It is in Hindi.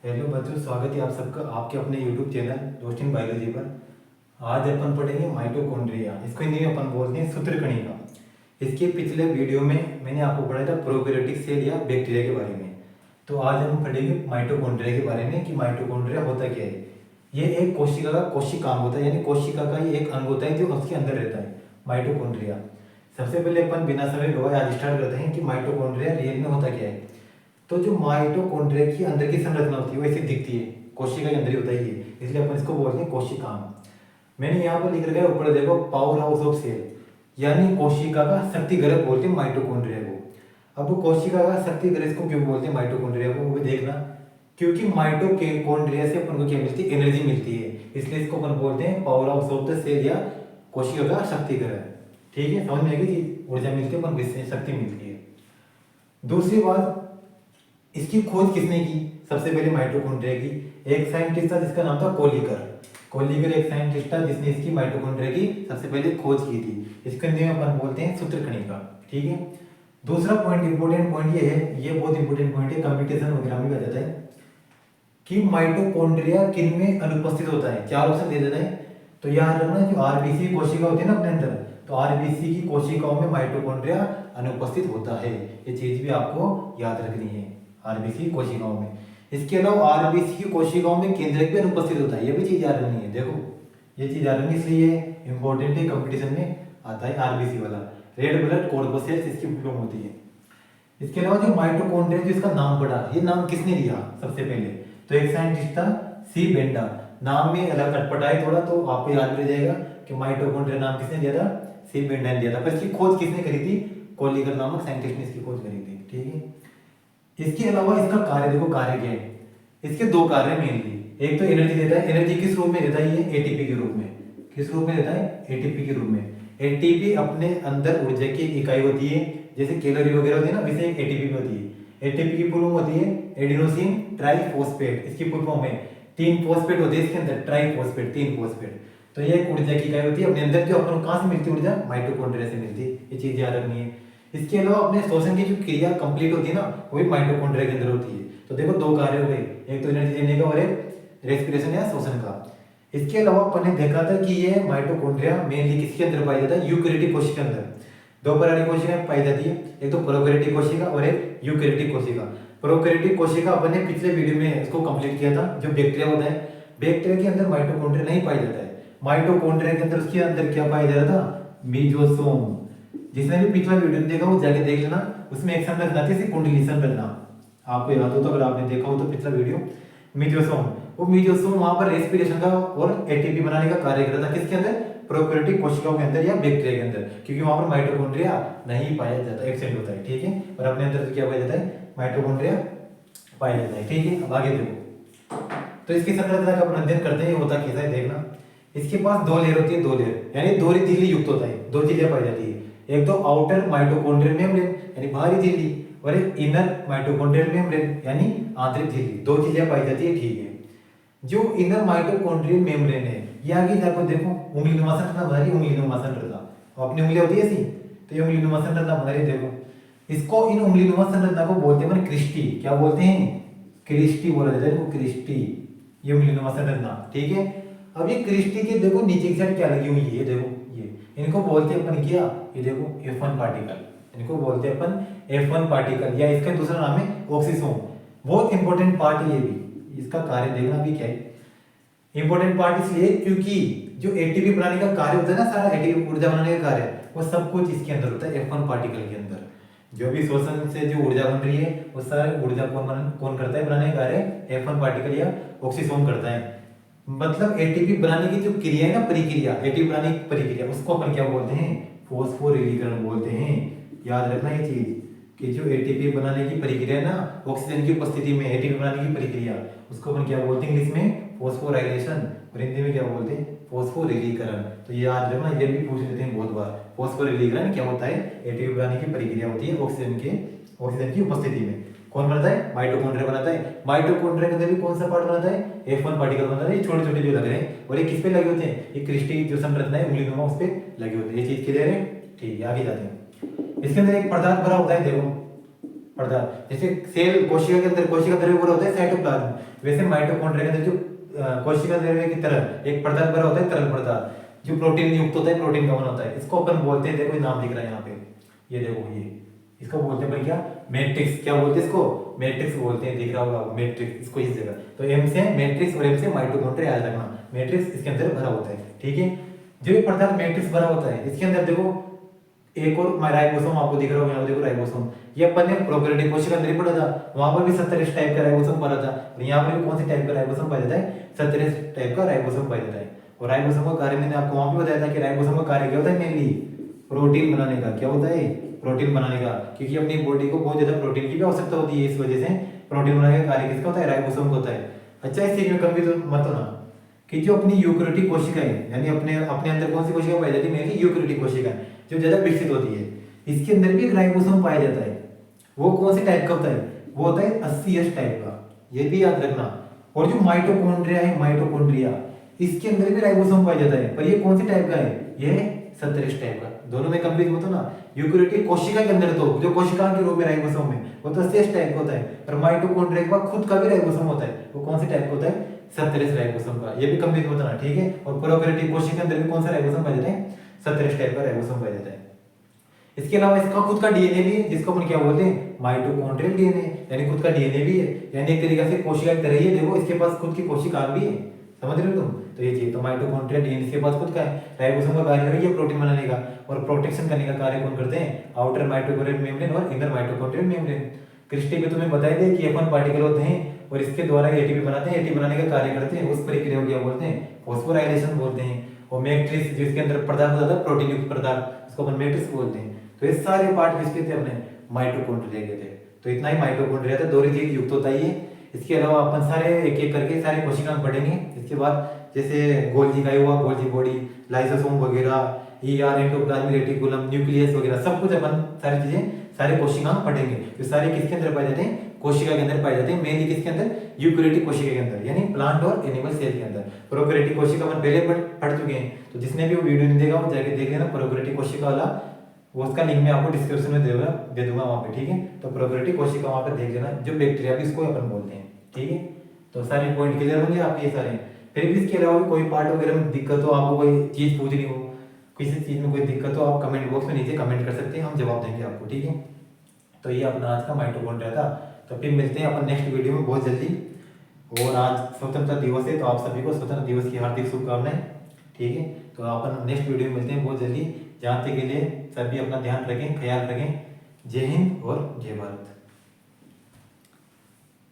हेलो बच्चों, स्वागत है आप सबका आपके अपने यूट्यूब चैनल दोस्त इन बायोलॉजी पर। आज अपन पढ़ेंगे माइटोकॉन्ड्रिया। इसको हिंदी में अपन बोलते हैं सूत्रकणिका। इसके पिछले वीडियो में मैंने आपको पढ़ाया था प्रोकैरियोटिक सेल या बैक्टीरिया के बारे में। तो आज हम पढ़ेंगे माइटोकॉन्ड्रिया के बारे में कि माइटोकॉन्ड्रिया होता क्या है। ये एक कोशिका का कोशिकांग होता है, यानी कोशिका का ये एक अंग होता है जो उसके अंदर रहता है, माइटोकॉन्ड्रिया। सबसे पहले अपन बिना समय गवाए आज स्टार्ट करते हैं कि माइटोकॉन्ड्रिया रियल में होता क्या है। तो जो माइटोकॉन्ड्रिया की अंदर की संरचना होती है वो ऐसी दिखती है, कोशिका के अंदर ही होता है ये, इसलिए अपन इसको बोलते हैं कोशिकांग। मैंने यहाँ पर लिख रखा है ऊपर देखो, पावर हाउस ऑफ सेल, यानी कोशिका का शक्ति घरक बोलते हैं माइटोकॉन्ड्रिया को। अब वो कोशिका का शक्ति घरक को क्यों बोलते हैं माइटोकॉन्ड्रिया को, वो भी देखना। क्योंकि माइटोकॉन्ड्रिया से अपन को क्या मिलती है, एनर्जी मिलती है, इसलिए इसको अपन बोलते हैं power house of the cell या कोशिका का शक्ति घरक। ठीक है, समझ में आएगी, ऊर्जा मिलती है अपन को, शक्ति मिलती है। दूसरी बात, इसकी खोज किसने की? सबसे पहले माइटोकॉन्ड्रिया की एक साइंटिस्ट था जिसका नाम था कोलिकर। कोलिकर एक साइंटिस्ट था जिसने इसकी माइटोकॉन्ड्रिया की सबसे पहले खोज की थी। इसके हिंदी में अपन बोलते हैं सूत्रकणिका। ठीक है। दूसरा पॉइंट, इंपॉर्टेंट पॉइंट ये है, ये बहुत इंपॉर्टेंट पॉइंट है, कंपटीशन वगैरह में भी आ जाता है कि माइटोकॉन्ड्रिया किन में अनुपस्थित होता है। चार ऑप्शन दे देता है, तो याद रखना जो आरबीसी कोशिका होती है ना अपने अंदर, तो आरबीसी की कोशिकाओं में माइटोकॉन्ड्रिया अनुपस्थित होता है। ये चीज भी आपको याद रखनी है, आरबीसी कोशिकाओं में। इसके अलावा आरबीसी की कोशिकाओं में केंद्रक भी अनुपस्थित होता है, ये भी चीज याद रखनी है। देखो ये चीज याद रखनी, इसलिए इंपॉर्टेंट है, कंपटीशन में आता है आरबीसी वाला। रेड ब्लड कॉर्पसेल्स इसकी फुल फॉर्म होती है। इसके अलावा जो माइटोकॉन्ड्रिया जो इसका नाम पड़ा, ये नाम किसने दिया? सबसे पहले तो एक साइंटिस्ट था सी बेंडा। नाम में अलग अटपटा है थोड़ा, तो आपको याद रह जाएगा कि माइटोकॉन्ड्रिया नाम किसने दिया था, सी बेंडा ने दिया था। पर इसकी खोज किसने करी थी? कोलिकर नामक साइंटिस्ट ने इसकी खोज करी थी। ठीक है। इसके अलावा इसका कार्य देखो, कार्य क्या है? इसके दो कार्य मेनली, एक तो एनर्जी देता है। एनर्जी किस रूप में देता है? ये एटीपी के रूप में। किस रूप में देता है? एटीपी के रूप में। एटीपी अपने अंदर ऊर्जा की एक इकाई होती है, जैसे कैलोरी वगैरह होती है ना, वैसे एक एटीपी भी होती है। एटीपी की फुल फॉर्म होती है एडिनोसिन ट्राइफॉस्फेट। इसकी फुल फॉर्म है, तीन फॉस्फेट होते हैं इसके अंदर, ट्राइफॉस्फेट, तीन फॉस्फेट। तो ये एक ऊर्जा की इकाई होती है अपने अंदर, जो अपन को कहां से मिलती है ऊर्जा? माइटोकॉन्ड्रिया से मिलती है। ये चीज याद रखनी है। इसके अलावा अपने श्वसन की जो क्रिया कंप्लीट होती है ना, वो भी माइटोकॉन्ड्रिया के अंदर होती है। तो देखो दो कार्य हो गए, एक तो एनर्जी देने का और एक रेस्पिरेशन या श्वसन का। इसके अलावा अपन ने देखा था कि ये माइटोकॉन्ड्रिया मेनली किसके अंदर पाया जाता है? यूकैरियोटिक कोशिका के अंदर। दो प्रकार की कोशिका पाई जाती है, एक तो प्रोकैरियोटिक कोशिका और एक यूकैरियोटिक कोशिका। प्रोकैरियोटिक कोशिका अपन ने पिछले वीडियो में इसको कंप्लीट किया था। जो बैक्टीरिया होता है, बैक्टीरिया के अंदर माइटोकॉन्ड्रिया नहीं पाया जाता है। माइटोकॉन्ड्रिया के अंदर उसके अंदर क्या पाया जा रहा था? मीजोसोम। जिसने भी पिछला वीडियो देखा वो जाके देख लेना, उसमें एक संरचना थी कुंडली संरचना, आपको याद हो तो, अगर आपने देखा हो तो पिछला वीडियो। मीजोसोम, वो मीजोसोम वहां पर रेस्पिरेशन का और एटीपी बनाने का कार्य करता था। किसके अंदर? प्रोकैरियोटिक कोशिकाओं के अंदर या बैक्टीरिया के अंदर, क्योंकि वहां पर माइटोकॉन्ड्रिया नहीं पाया जाता, एब्सेंट होता है। ठीक है। और अपने अंदर क्या पाया जाता है? माइटोकॉन्ड्रिया पाया जाता है। ठीक है। अब आगे देखो, तो इसकी संरचना का अपन अध्ययन करते हैं, होता कैसा है देखना। इसके पास दो लेयर होती है, दो लेयर यानी दो झिल्ली युक्त होता है। दो झिल्लियां पाई जाती है, एक तो आउटर माइटोकॉन्ड्रियल मेम्ब्रेन यानी बाहरी झिल्ली, और एक इनर माइटोकॉन्ड्रियल मेम्ब्रेन यानी आंतरिक झिल्ली। दो झिल्लियां पाई जाती है। ठीक है। जो इनर माइटोकॉन्ड्रियल मेम्ब्रेन है, ये आगे जाकर देखो उंगली नुमा संरचना बना रही है, उंगली नुमा संरचना। अपनी उंगली होती है ऐसी, तो ये उंगली नुमा संरचना बना रही है। देखो इसको, इन उंगली नुमा संरचना को बोलते हैं क्रिस्टी। क्या बोलते हैं? क्रिस्टी बोला जाता है इनको, क्रिस्टी, ये उंगली नुमा संरचना। ठीक है। अब ये क्रिस्टी के देखो नीचे की साइड क्या लगी हुई है, ये देखो, ये इनको बोलते हैं अपन क्या? ये देखो F1 पार्टिकल, इनको बोलते हैं अपन F1 पार्टिकल, या इसका दूसरा नाम है ऑक्सीसोम। बहुत इंपॉर्टेंट पार्ट है ये भी, इसका कार्य देखना भी क्या है। इंपॉर्टेंट पार्ट इसलिए क्योंकि जो एटीपी बनाने का कार्य होता है ना, सारा एटीपी ऊर्जा बनाने का कार्य, वो सब कुछ इसके अंदर होता है, F1 पार्टिकल के अंदर। जो भी श्वसन से जो ऊर्जा बन रही है, वो सारी ऊर्जा कौन करता है बनाने का कार्य? F1 पार्टिकल या ऑक्सीसोम करता है। मतलब एटीपी बनाने की जो क्रिया है ना, प्रक्रिया, एटीपी बनाने की प्रक्रिया, उसको अपन क्या बोलते हैं? फॉस्फोरिलीकरण बोलते हैं। याद रखना ये चीज कि जो एटीपी बनाने की प्रक्रिया है ना, ऑक्सीजन की उपस्थिति में एटीपी बनाने की प्रक्रिया, उसको अपन क्या बोलते हैं इंग्लिश में? फॉस्फोराइलेशन, और हिंदी में क्या बोलते हैं? फॉस्फोरिलीकरण। तो ये याद रखना, ये भी पूछ लेते हैं बहुत बार। फॉस्फोरिलीकरण क्या होता है? एटीपी बनाने की प्रक्रिया होती है ऑक्सीजन की उपस्थिति में। कौन बनाता है? माइटोकॉन्ड्रिया बनाता है। माइटोकॉन्ड्रिया के अंदर भी कौन सा पार्ट बनाता है? F1 पार्टिकल बनाता है। ये छोटे छोटे जो लग रहे हैं, और ये किस पे लगे होते हैं? ये क्रिस्टी जो संरचना है उंगली नुमा, उस पे लगे होते हैं। ये चीज क्लियर है? ठीक है, आगे जाते हैं। इसके अंदर एक पदार्थ भरा होता है, देखो पदार्थ। जैसे सेल कोशिका के अंदर कोशिका द्रव्य भरा होता है साइटोप्लाज्म, वैसे माइटोकॉन्ड्रिया के अंदर जो कोशिका द्रव्य की तरह एक पदार्थ भरा होता है तरल पदार्थ जो प्रोटीन युक्त होता है, प्रोटीन का बना होता है। इसको अपन बोलते हैं, देखो नाम दिख रहा है यहाँ पे, ये देखो ये इसको बोलते हैं भाई क्या, मैट्रिक्स। क्या बोलते हैं इसको, मैट्रिक्स बोलते हैं, दिख रहा होगा मैट्रिक्स इसको इस जगह। तो एम से मैट्रिक्स और एम से माइटोकॉन्ड्रिया याद रखना, मैट्रिक्स इसके अंदर भरा होता है, ठीक है। जो ये पदार्थ मैट्रिक्स भरा होता है इसके अंदर देखो एक और राइबोसोम आपको दिख रहा होगा, यहाँ देखो राइबोसोम, ये अपन ने प्रोकैरियोटिक कोशिका अंदर ही पढ़ा था, वहां पर भी 70 टाइप का राइबोसोम पढ़ा था, और यहाँ पर भी कौन से टाइप का राइबोसोम पाया जाता है, 70 टाइप का राइबोसोम पाया जाता है। और राइबोसोम का कार्य मैंने आपको वहां भी बताया था कि राइबोसोम का कार्य क्या होता है, मेनली प्रोटीन बनाने का। क्या होता है, प्रोटीन बनाने का, क्योंकि अपनी बॉडी को बहुत ज्यादा प्रोटीन की भी आवश्यकता होती है, इस वजह से प्रोटीन बनाने का कार्य किसका होता है, राइबोसोम का होता है। अच्छा, इस चीज में कभी तो मत होना कि जो अपनी यूकेरियोटिक कोशिकाएं यानी अपने अपने अंदर कौन सी कोशिका पाई जाती है, मेनली यूकेरियोटिक कोशिकाएं जो ज्यादा विकसित होती है, इसके अंदर भी एक राइबोसोम पाया जाता है। वो कौन से टाइप का होता है, वो होता है 80S टाइप का, ये भी याद रखना। और जो माइटोकॉन्ड्रिया है, माइटोकॉन्ड्रिया इसके अंदर भी राइबोसोम पाया जाता है, पर ये कौन से टाइप का है, ये 70 टाइप का। दोनों में कंप्लीट होता ना, यूकेरियोटिक कोशिका के अंदर तो जो कोशिका के रूप में राइबोसोम है वो तो 80 टाइप का होता है, और माइटोकॉन्ड्रिया के पास खुद का भी राइबोसोम होता है, वो कौन से टाइप का होता है, 70 राइबोसोम का। ये भी कंप्लीट होता ना, ठीक है। और प्रोकैरियोटिक कोशिका के अंदर भी कौन सा राइबोसोम पाया जाता है, 70 टाइप का राइबोसोम पाया जाता है। इसके अलावा इसका खुद का डीएनए भी है, जिसको अपन क्या बोलते हैं, माइटोकॉन्ड्रियल डीएनए, यानी खुद का डीएनए भी है, यानी एक तरीके से कोशिका की तरह ही है। देखो इसके पास खुद की कोशिका भी है, समझ रहे हो तुम। तो ये चीज तो माइटोकॉन्ड्रियल डीएनए इसके पास खुद का है। राइबोसोम का कार्य है ये प्रोटीन बनाने का, और प्रोटेक्शन करने का कार्य कौन करते हैं, आउटर माइटोकॉन्ड्रियल मेम्ब्रेन और इनर माइटोकॉन्ड्रियल मेम्ब्रेन। क्रिस्टी में तुम्हें बताई दे कि F1 पार्टिकल होते हैं और इसके द्वारा एटीपी बनाते हैं, एटीपी बनाने का कार्य करते हैं, उस प्रक्रिया को क्या बोलते हैं, फॉस्फोराइलेशन बोलते हैं। और मैट्रिक्स जिसके अंदर पदार्थ होता है प्रोटीन युक्त पदार्थ, उसको अपन मैट्रिक्स बोलते हैं। तो ये सारे पार्ट किसके थे, अपने माइटोकॉन्ड्रिया के थे। तो इतना ही माइटोकॉन्ड्रिया था, दोहरी युक्त होता ही है। इसके अलावा अपन सारे एक एक करके सारे कोशिका पढ़ेंगे। इसके बाद जैसे गोल्जी का हुआ, गोल्जी बॉडी, लाइसोसोम वगैरह, ईआर, एंडोप्लाज्मिक रेटिकुलम, न्यूक्लियस वगैरह सब कुछ अपन सारी चीजें सारे कोशिका पढ़ेंगे। तो सारे किसके अंदर पाए जाते हैं, कोशिका के अंदर पाए जाते हैं, मेनली किसके अंदर, यूकेरियोटिक कोशिका के अंदर, यानी प्लांट और एनिमल सेल के अंदर। प्रोकैरियोटिक कोशिका अपन पहले पढ़ चुके हैं, तो जिसने भी वो वीडियो नहीं देखा वो जाके देख लेना, प्रोकैरियोटिक कोशिका वाला, वो उसका लिंक मैं आपको डिस्क्रिप्शन में दे दूंगा वहां पे, ठीक है। तो प्रोकैरियोटिक कोशिका वहां पे देख लेना, जो बैक्टीरिया भी इसको अपन बोलते हैं, ठीक है। तो सारे पॉइंट क्लियर होंगे आपके सारे। फिर भी इसके अलावा कोई पार्ट वगैरह में दिक्कत हो, आपको कोई चीज पूछनी हो, किसी चीज में कोई दिक्कत हो, आप कमेंट बॉक्स में नीचे कमेंट कर सकते हैं, हम जवाब देंगे आपको, ठीक है। तो ये अपना आज का माइटोकॉन्ड्रिया था। तो फिर मिलते हैं अपन नेक्स्ट वीडियो में बहुत जल्दी। और आज स्वतंत्रता दिवस है, तो आप सभी को स्वतंत्रता दिवस की हार्दिक शुभकामनाएं, ठीक है। तो अपन नेक्स्ट वीडियो में मिलते हैं बहुत जल्दी। जानते के लिए सभी अपना ध्यान रखें, ख्याल रखें। जय हिंद और जय भारत।